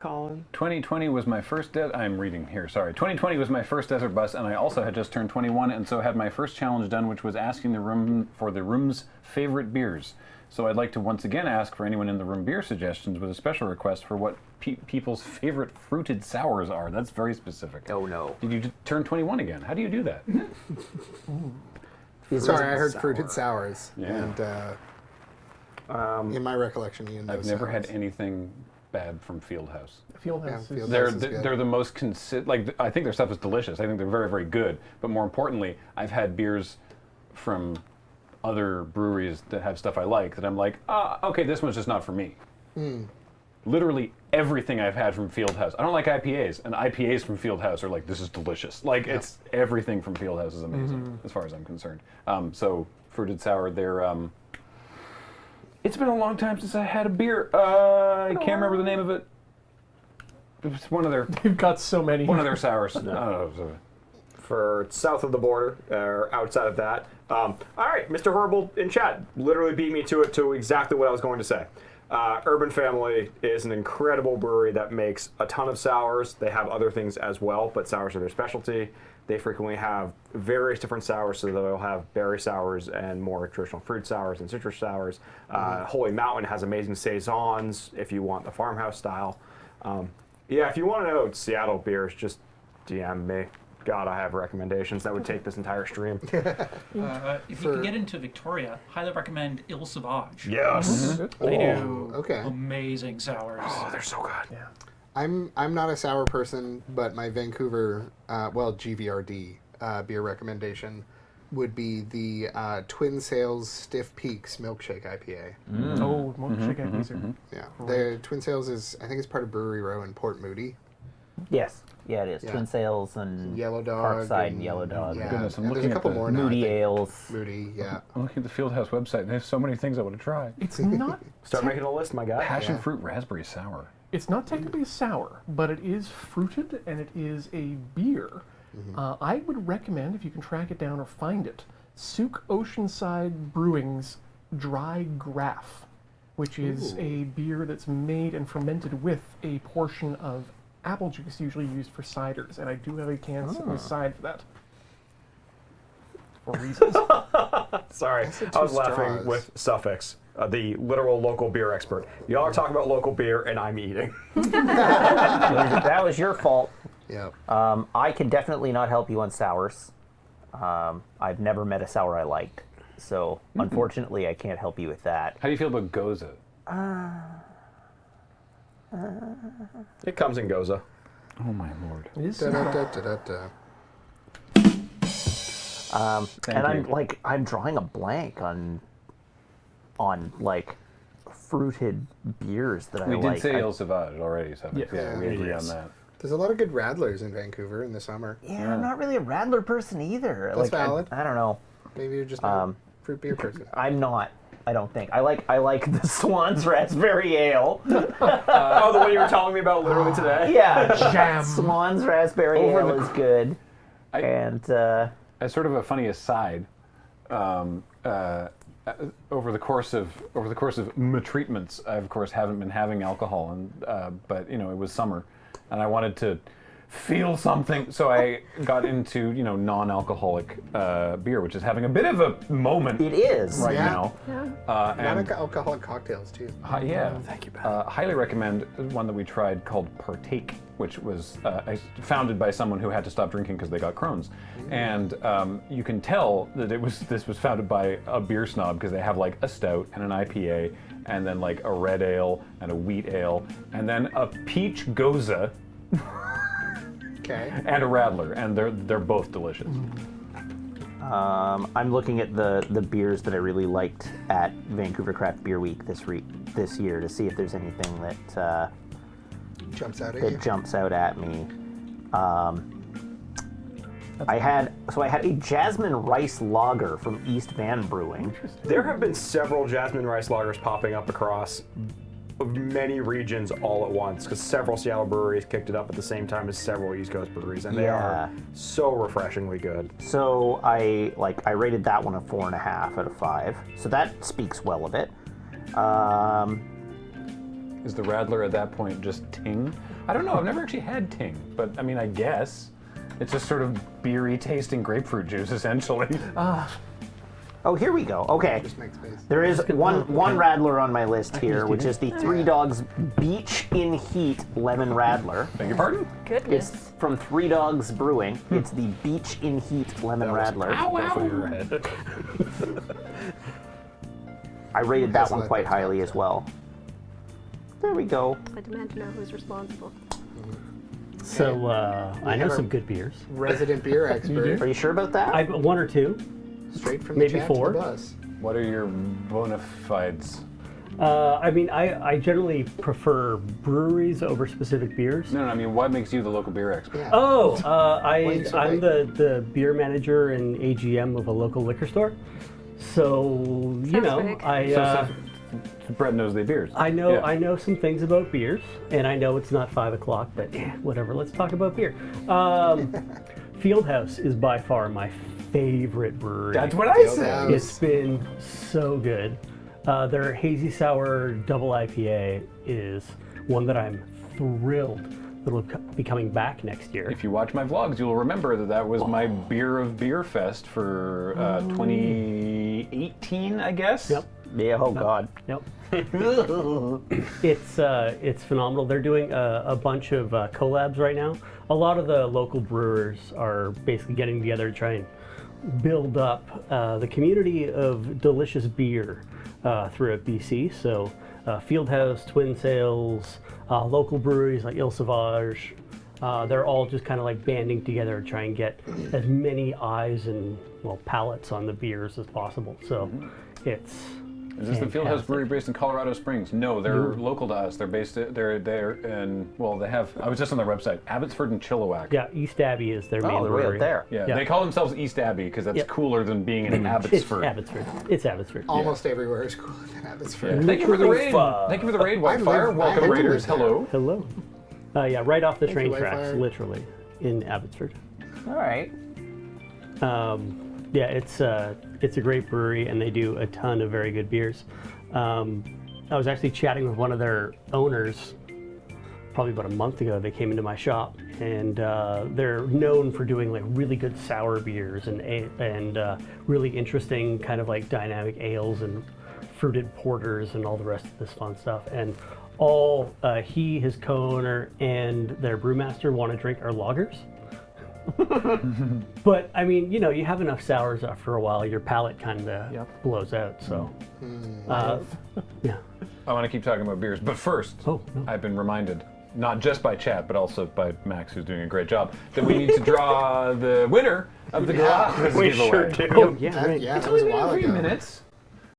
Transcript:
Colin? 2020 was my first I'm reading here, sorry. 2020 was my first desert bus, and I also had just turned 21, and so had my first challenge done, which was asking the room for the room's favorite beers. So I'd like to once again ask for anyone in the room beer suggestions with a special request for what people's favorite fruited sours are. That's very specific. Oh no. Did you turn 21 again? How do you do that? Sorry, I heard fruited sours. Yeah. And in my recollection, Ian knows I've never sours. had anything bad from Fieldhouse. Fieldhouse Yeah, is... Fieldhouse. They're the most I think their stuff is delicious. I think they're very, very good. But more importantly, I've had beers from other breweries that have stuff I like that I'm like, okay, this one's just not for me. Literally everything I've had from Fieldhouse. I don't like IPAs, and IPAs from Fieldhouse are like, this is delicious. Like, it's everything from Fieldhouse is amazing, as far as I'm concerned. So, fruited sour, they're... It's been a long time since I had a beer. I can't remember the name of it. It's one of their... You've got so many. One of their sours. I don't know. For south of the border, or outside of that. All right, Mr. Horrible in chat literally beat me to it to exactly what I was going to say. Urban Family is an incredible brewery that makes a ton of sours. They have other things as well, but sours are their specialty. They frequently have various different sours, so they'll have berry sours and more traditional fruit sours and citrus sours. Holy Mountain has amazing saisons if you want the farmhouse style. Yeah, if you want to know Seattle beers, just DM me. God, I have recommendations that would take this entire stream. If you can get into Victoria, highly recommend Il Sauvage. Yes. They do okay. amazing sours. Oh, they're so good. Yeah. I'm not a sour person, but my Vancouver, GVRD beer recommendation would be the Twin Sails Stiff Peaks Milkshake IPA. Oh, milkshake IPAs are... Yeah, the Twin Sails is, I think it's part of Brewery Row in Port Moody. Yes. Yeah, it is. Yeah. Twin Sails and Yellow Dog. Parkside and Yellow Dog. Yeah, Goodness, I'm and there's looking a at couple the more now. I Moody think. Ales. Moody, yeah. I'm looking at the Fieldhouse website, and they have so many things I want to try. It's not... Start making a list, my guy. Passion fruit raspberry sour. It's not technically a sour, but it is fruited and it is a beer. I would recommend, if you can track it down or find it, Souk Oceanside Brewing's Dry Graph, which is a beer that's made and fermented with a portion of apple juice usually used for ciders, and I do have a can sitting aside for that. For reasons. Sorry, said I was two laughing straws. with Suffix, the literal local beer expert. Y'all are talking about local beer, and I'm eating. That was your fault. Yeah. I can definitely not help you on sours. I've never met a sour I liked. So, unfortunately, I can't help you with that. How do you feel about Goza? It comes and goes. Oh my lord. It is Da-da-da-da-da-da. And I'm drawing a blank on like fruited beers that I We like. did say Il Sauvage already, so yeah, we agree on that. There's a lot of good Radlers in Vancouver in the summer. Yeah, I'm not really a Radler person either. That's valid. I don't know. Maybe you're just not a fruit beer person. I'm not. I don't think. I like the Swan's Raspberry Ale. Oh, the one you were telling me about literally today? Yeah, Jam. Swan's Raspberry Over Ale the is good. I- And As sort of a funny aside, over the course of my treatments, I of course haven't been having alcohol, and but it was summer, and I wanted to feel something, so I got into non-alcoholic beer, which is having a bit of a moment it is. right Yeah. now. And Non-alcoholic cocktails, too. yeah, thank you. Highly recommend one that we tried called Partake, which was founded by someone who had to stop drinking because they got Crohn's, and you can tell that this was founded by a beer snob because they have like a stout and an IPA, and then like a red ale and a wheat ale, and then a peach goza Okay. and a radler, and they're both delicious. I'm looking at the beers that I really liked at Vancouver Craft Beer Week this year to see if there's anything that Jumps out at you. jumps out at me. I had a jasmine rice lager from East Van Brewing. There have been several jasmine rice lagers popping up across many regions all at once, because several Seattle breweries kicked it up at the same time as several East Coast breweries, and they are so refreshingly good. So I rated that one a 4.5 out of 5. So that speaks well of it. Is the radler at that point just ting? I don't know. I've never actually had Ting, but I mean, I guess it's just sort of beery tasting grapefruit juice, essentially. Oh, here we go. Okay. Just make space. There is one Radler on my list here, which is the Three Dogs Beach in Heat Lemon Radler. Beg your pardon? Goodness. It's from Three Dogs Brewing. It's the Beach in Heat Lemon Radler. I rated that one quite highly as well. There we go. I demand to know who's responsible. So I know have some a- good beers. Resident beer expert. Are you sure about that? I've one or two. Straight from Maybe the chat to 4. the bus. What are your bona fides? I mean, I generally prefer breweries over specific beers. No, I mean, what makes you the local beer expert? Yeah. Oh, Wait, so I'm wait. the beer manager and AGM of a local liquor store. So you Sounds know, big. Brett knows the beers. I know Yeah. I know some things about beers, and I know it's not 5 o'clock, but whatever. Let's talk about beer. Fieldhouse is by far my favorite brewery. That's what I Fieldhouse. said. It's been so good. Their hazy sour double IPA is one that I'm thrilled that will be coming back next year. If you watch my vlogs, you'll remember that was my Beer of Beer Fest for 2018, I guess. Yep. Yeah, oh God. Yep. It's phenomenal. They're doing a bunch of collabs right now. A lot of the local brewers are basically getting together to try and build up the community of delicious beer throughout BC. So Fieldhouse, Twin Sails, local breweries like Il Sauvage, they're all just kind of like banding together to try and get as many eyes and palates on the beers as possible. So it's Is this the Fieldhouse fantastic. Brewery based in Colorado Springs? No, they're local to us. They're based. They're in. Well, they have. I was just on their website. Abbotsford and Chilliwack. Yeah, East Abbey is their main Oh, they're way brewery. up there. Yeah, Yeah. they call themselves East Abbey because that's Yeah. cooler than being in It's Abbotsford. Abbotsford. It's Abbotsford. Almost everywhere is cooler than Abbotsford. Yeah. Thank you for the raid. Literally Thank you for the raid, I Whitefire. live- I Welcome, had to Raiders. live there. Hello. Hello. Yeah, right off the Thank train you, tracks, Wi-Fi. literally, in Abbotsford. All right. Yeah, it's a great brewery, and they do a ton of very good beers. I was actually chatting with one of their owners probably about a month ago. They came into my shop, and they're known for doing like really good sour beers and really interesting kind of like dynamic ales and fruited porters and all the rest of this fun stuff. And all he, his co-owner, and their brewmaster want to drink are lagers. But I mean, you have enough sours after a while, your palate kind of blows out. So, yeah. I want to keep talking about beers, but first, Oh, no. I've been reminded, not just by chat, but also by Max, who's doing a great job, that we need to draw the winner of the glasses We giveaway. sure do. Oh, yeah, That, right. yeah, It's that was a only been while a few ago. minutes.